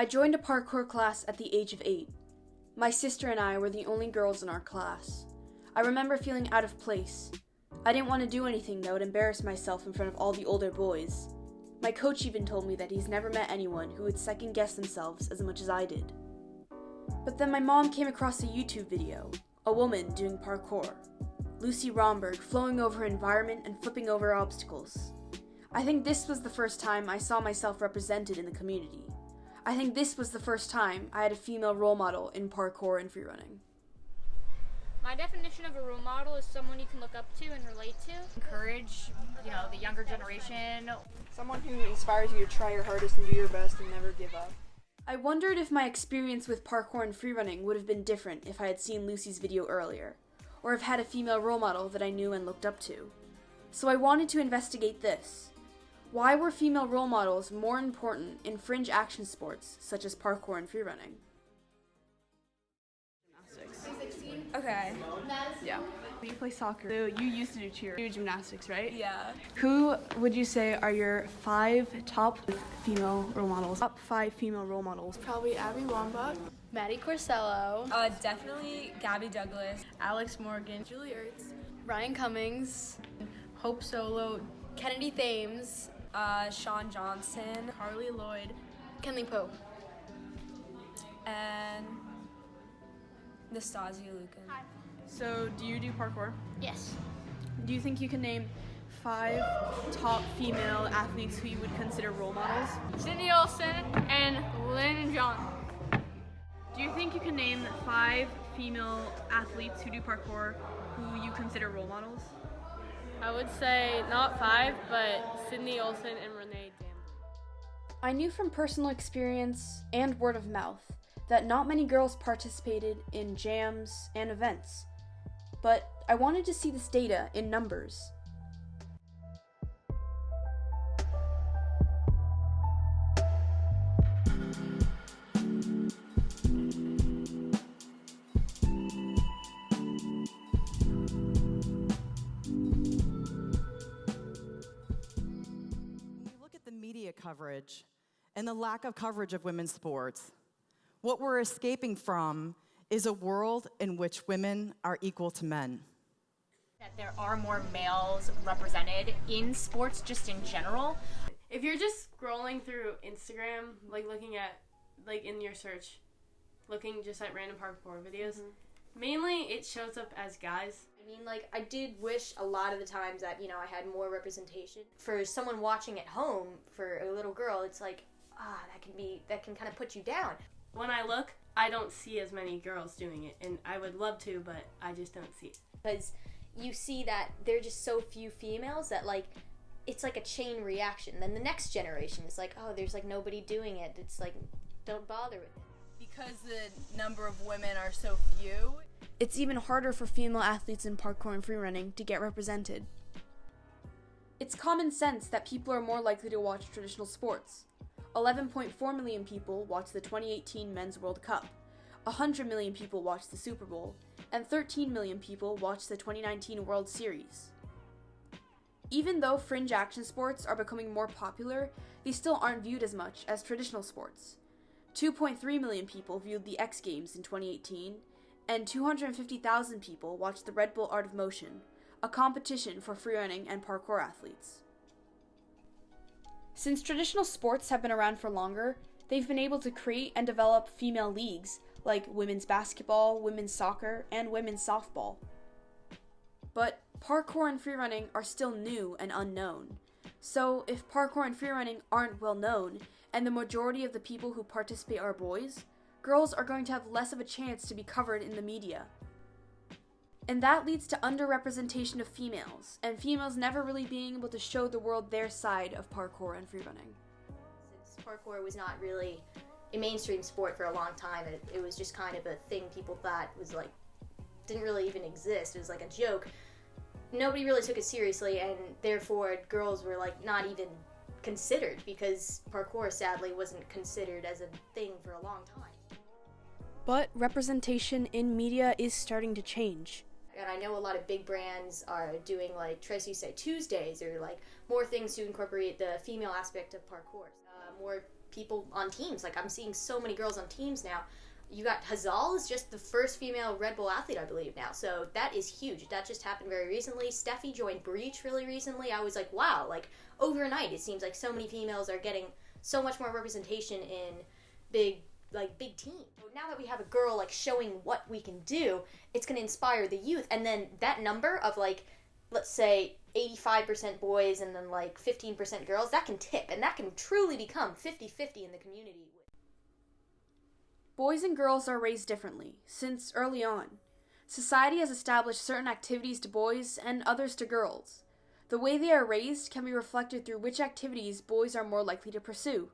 I joined a parkour class at the age of 8. My sister and I were the only girls in our class. I remember feeling out of place. I didn't want to do anything that would embarrass myself in front of all the older boys. My coach even told me that he's never met anyone who would second guess themselves as much as I did. But then my mom came across a YouTube video, a woman doing parkour. Lucy Romberg flowing over her environment and flipping over obstacles. I think this was the first time I saw myself represented in the community. I think this was the first time I had a female role model in parkour and freerunning. My definition of a role model is someone you can look up to and relate to. Encourage, the younger generation. Someone who inspires you to try your hardest and do your best and never give up. I wondered if my experience with parkour and freerunning would have been different if I had seen Lucy's video earlier, or have had a female role model that I knew and looked up to. So I wanted to investigate this. Why were female role models more important in fringe action sports such as parkour and freerunning? Okay. Yeah. You play soccer. So you used to do cheer. You do gymnastics, right? Yeah. Who would you say are your 5 top female role models? Top 5 female role models. Probably Abby Wambach, Maddie Corsello, definitely Gabby Douglas, Alex Morgan. Julie Ertz, Ryan Cummings, Hope Solo, Kennedy Thames, Sean Johnson, Carly Lloyd. Kenley Pope. and Nastasia Lukin. So do you do parkour? Yes. Do you think you can name 5 top female athletes who you would consider role models? Sydney Olsen and Lynn John. Do you think you can name 5 female athletes who do parkour who you consider role models? I would say not 5, but Sydney Olsen and Renee Damble. I knew from personal experience and word of mouth that not many girls participated in jams and events, but I wanted to see this data in numbers. Media coverage and the lack of coverage of women's sports. What we're escaping from is a world in which women are equal to men. That there are more males represented in sports just in general. If you're just scrolling through Instagram, looking at, in your search, looking just at random parkour videos, mainly it shows up as guys. I did wish a lot of the times that, I had more representation. For someone watching at home, for a little girl, it's that can kind of put you down. When I look, I don't see as many girls doing it, and I would love to, but I just don't see it. Because you see that there are just so few females that, it's like a chain reaction. Then the next generation is there's nobody doing it. It's don't bother with it. Because the number of women are so few, It's even harder for female athletes in parkour and freerunning to get represented. It's common sense that people are more likely to watch traditional sports. 11.4 million people watched the 2018 Men's World Cup, 100 million people watched the Super Bowl, and 13 million people watched the 2019 World Series. Even though fringe action sports are becoming more popular, they still aren't viewed as much as traditional sports. 2.3 million people viewed the X Games in 2018, and 250,000 people watched the Red Bull Art of Motion, a competition for freerunning and parkour athletes. Since traditional sports have been around for longer, they've been able to create and develop female leagues like women's basketball, women's soccer, and women's softball. But parkour and freerunning are still new and unknown. So if parkour and freerunning aren't well known, and the majority of the people who participate are boys, girls are going to have less of a chance to be covered in the media. And that leads to underrepresentation of females, and females never really being able to show the world their side of parkour and freerunning. Since parkour was not really a mainstream sport for a long time, it was just kind of a thing people thought was didn't really even exist. It was like a joke. Nobody really took it seriously, and therefore girls were not even considered, because parkour sadly wasn't considered as a thing for a long time. But representation in media is starting to change. And I know a lot of big brands are doing Tracy Say Tuesdays, or more things to incorporate the female aspect of parkour. More people on teams. Like, I'm seeing so many girls on teams now. You got Hazal is just the first female Red Bull athlete, I believe, now. So that is huge. That just happened very recently. Steffi joined Breach really recently. I was like, wow, like, overnight, it seems like so many females are getting so much more representation in big teams. So now that we have a girl, like, showing what we can do, it's going to inspire the youth. And then that number of, like, let's say 85% boys and then, like, 15% girls, that can tip. And that can truly become 50-50 in the community. Boys and girls are raised differently, since early on. Society has established certain activities to boys and others to girls. The way they are raised can be reflected through which activities boys are more likely to pursue.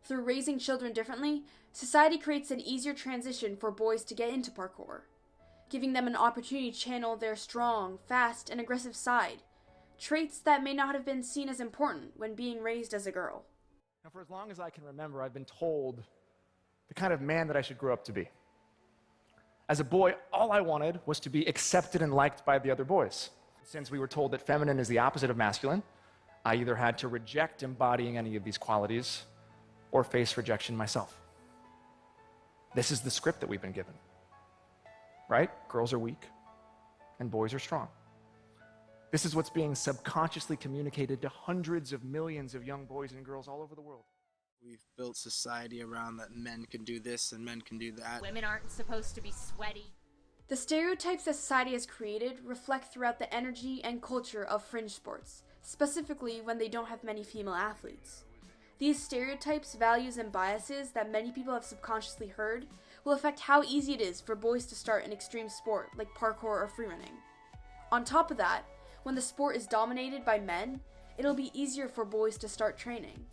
Through raising children differently, society creates an easier transition for boys to get into parkour, giving them an opportunity to channel their strong, fast, and aggressive side, traits that may not have been seen as important when being raised as a girl. Now, for as long as I can remember, I've been told the kind of man that I should grow up to be. As a boy, all I wanted was to be accepted and liked by the other boys. Since we were told that feminine is the opposite of masculine, I either had to reject embodying any of these qualities or face rejection myself. This is the script that we've been given, right? Girls are weak and boys are strong. This is what's being subconsciously communicated to hundreds of millions of young boys and girls all over the world. We've built society around that men can do this and men can do that. Women aren't supposed to be sweaty. The stereotypes that society has created reflect throughout the energy and culture of fringe sports, specifically when they don't have many female athletes. These stereotypes, values, and biases that many people have subconsciously heard will affect how easy it is for boys to start an extreme sport like parkour or freerunning. On top of that, when the sport is dominated by men, it'll be easier for boys to start training.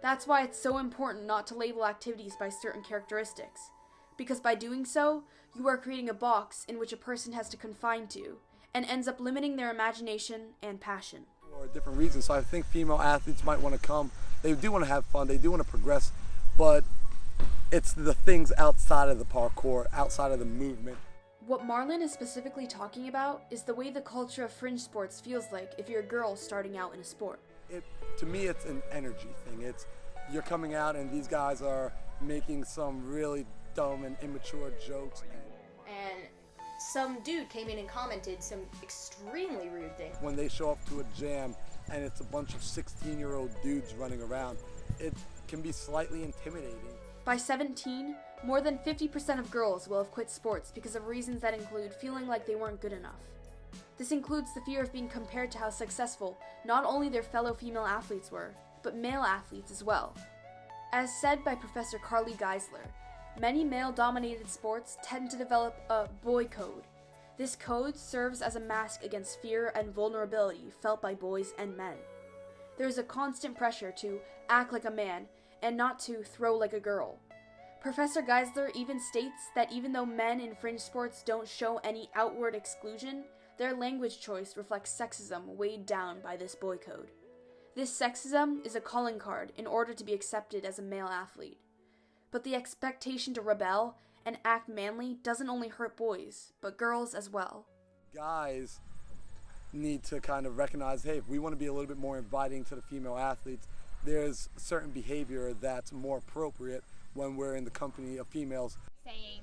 That's why it's so important not to label activities by certain characteristics, because by doing so, you are creating a box in which a person has to confine to, and ends up limiting their imagination and passion. For different reasons, so I think female athletes might want to come. They do want to have fun, they do want to progress, but it's the things outside of the parkour, outside of the movement. What Marlon is specifically talking about is the way the culture of fringe sports feels like if you're a girl starting out in a sport. To me, it's an energy thing. It's you're coming out and these guys are making some really dumb and immature jokes. And some dude came in and commented some extremely rude things. When they show up to a jam and it's a bunch of 16-year-old dudes running around, it can be slightly intimidating. By 17, more than 50% of girls will have quit sports because of reasons that include feeling like they weren't good enough. This includes the fear of being compared to how successful not only their fellow female athletes were, but male athletes as well. As said by Professor Carly Geisler, many male-dominated sports tend to develop a boy code. This code serves as a mask against fear and vulnerability felt by boys and men. There is a constant pressure to act like a man and not to throw like a girl. Professor Geisler even states that even though men in fringe sports don't show any outward exclusion, their language choice reflects sexism weighed down by this boy code. This sexism is a calling card in order to be accepted as a male athlete. But the expectation to rebel and act manly doesn't only hurt boys, but girls as well. Guys need to kind of recognize, hey, if we want to be a little bit more inviting to the female athletes, there's certain behavior that's more appropriate when we're in the company of females. Saying,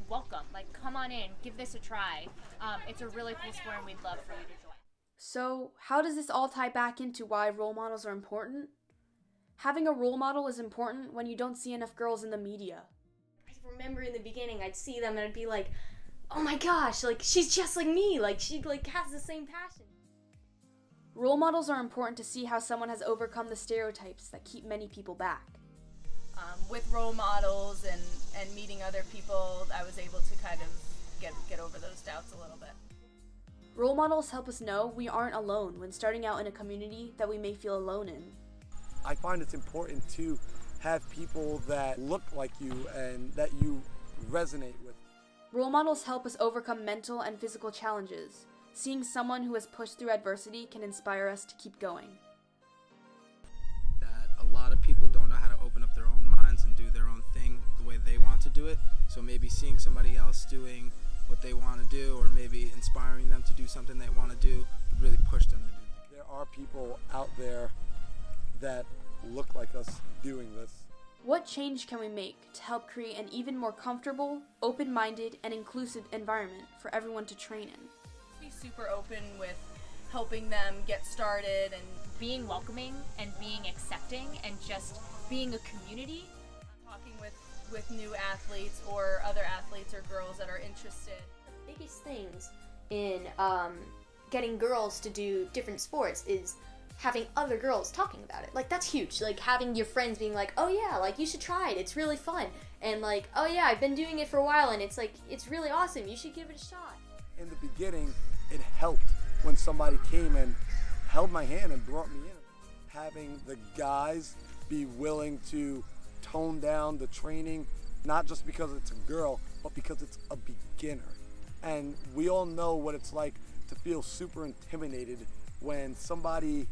welcome, like, come on in, give this a try. It's a really cool sport and we'd love for you to join. So, how does this all tie back into why role models are important? Having a role model is important when you don't see enough girls in the media. I remember in the beginning, I'd see them and I'd be like, oh my gosh, like, she's just like me, like, she, like, has the same passion. Role models are important to see how someone has overcome the stereotypes that keep many people back. With role models and meeting other people, I was able to kind of get over those doubts a little bit. Role models help us know we aren't alone when starting out in a community that we may feel alone in. I find it's important to have people that look like you and that you resonate with. Role models help us overcome mental and physical challenges. Seeing someone who has pushed through adversity can inspire us to keep going. That a lot of people don't know how to open up their own minds and do their own thing the way they want to do it. So maybe seeing somebody else doing what they want to do, or maybe inspiring them to do something they want to do, would really push them to do things. There are people out there that look like us doing this. What change can we make to help create an even more comfortable, open-minded, and inclusive environment for everyone to train in? Be super open with helping them get started and Being welcoming and being accepting and just being a community. talking with new athletes or other athletes or girls that are interested. The biggest things in getting girls to do different sports is having other girls talking about it. Like, that's huge. Like, having your friends being like, oh yeah, like, you should try it, it's really fun. And like, oh yeah, I've been doing it for a while and it's like, it's really awesome, you should give it a shot. In the beginning, it helped when somebody came and held my hand and brought me in. Having the guys be willing to tone down the training, not just because it's a girl, but because it's a beginner. And we all know what it's like to feel super intimidated when somebody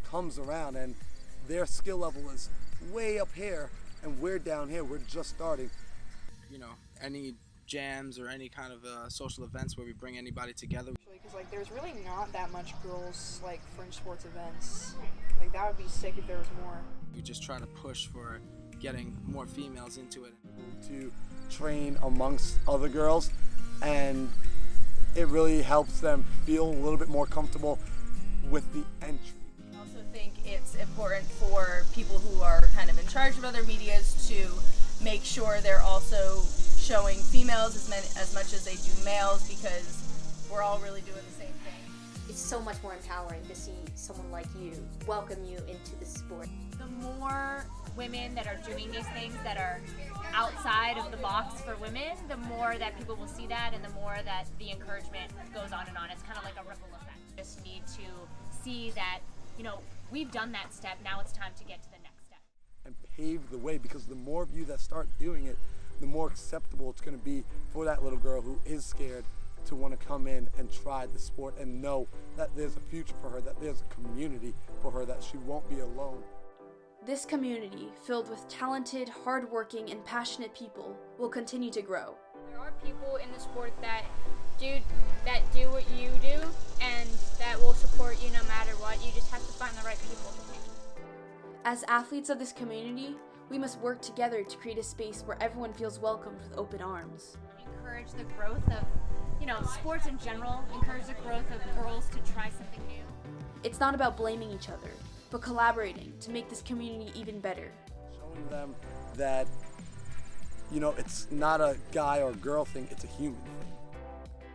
comes around and their skill level is way up here and we're down here, we're just starting. You know, any jams or any kind of social events where we bring anybody together. Because like there's really not that much girls like fringe sports events. Like that would be sick if there was more. We just try to push for getting more females into it. To train amongst other girls, and it really helps them feel a little bit more comfortable with the entry. I also think it's important for people who are kind of in charge of other medias to make sure they're also showing females as much as they do males, because we're all really doing the same thing. It's so much more empowering to see someone like you welcome you into the sport. The more women that are doing these things that are outside of the box for women, the more that people will see that and the more that the encouragement goes on and on. It's kind of like a ripple effect. We just need to see that, you know, we've done that step, now it's time to get to the next step. And pave the way, because the more of you that start doing it, the more acceptable it's going to be for that little girl who is scared to want to come in and try the sport and know that there's a future for her, that there's a community for her, that she won't be alone. This community, filled with talented, hardworking, and passionate people, will continue to grow. There are people in the sport that do what you do and that will support you no matter what. You just have to find the right people. As athletes of this community, we must work together to create a space where everyone feels welcomed with open arms. Encourage the growth of, you know, sports in general, encourage the growth of girls to try something new. It's not about blaming each other, but collaborating to make this community even better. Showing them that, you know, it's not a guy or girl thing, it's a human thing.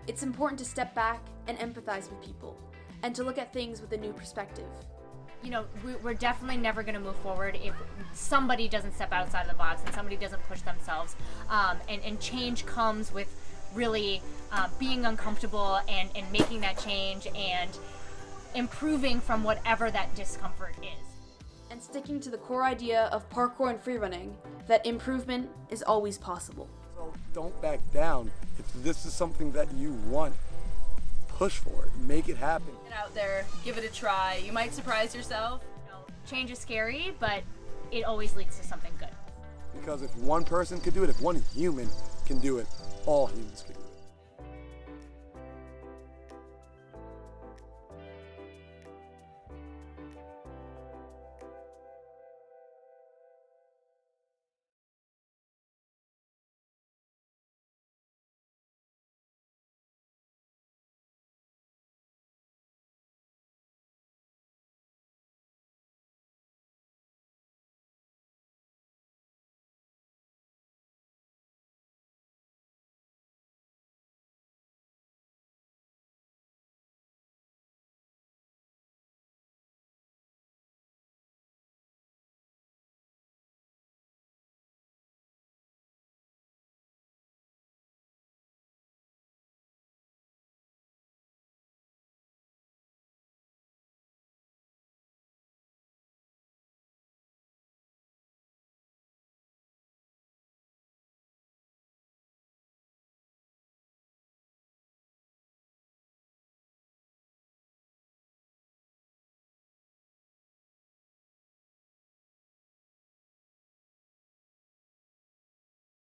It's important to step back and empathize with people, and to look at things with a new perspective. You know, we're definitely never going to move forward if somebody doesn't step outside of the box and somebody doesn't push themselves. And change comes with really being uncomfortable and making that change and improving from whatever that discomfort is. And sticking to the core idea of parkour and freerunning, that improvement is always possible. So don't back down. If this is something that you want, push for it, make it happen. Get out there, give it a try. You might surprise yourself. You know, change is scary, but it always leads to something good. Because if one person could do it, if one human can do it, all humans can do it.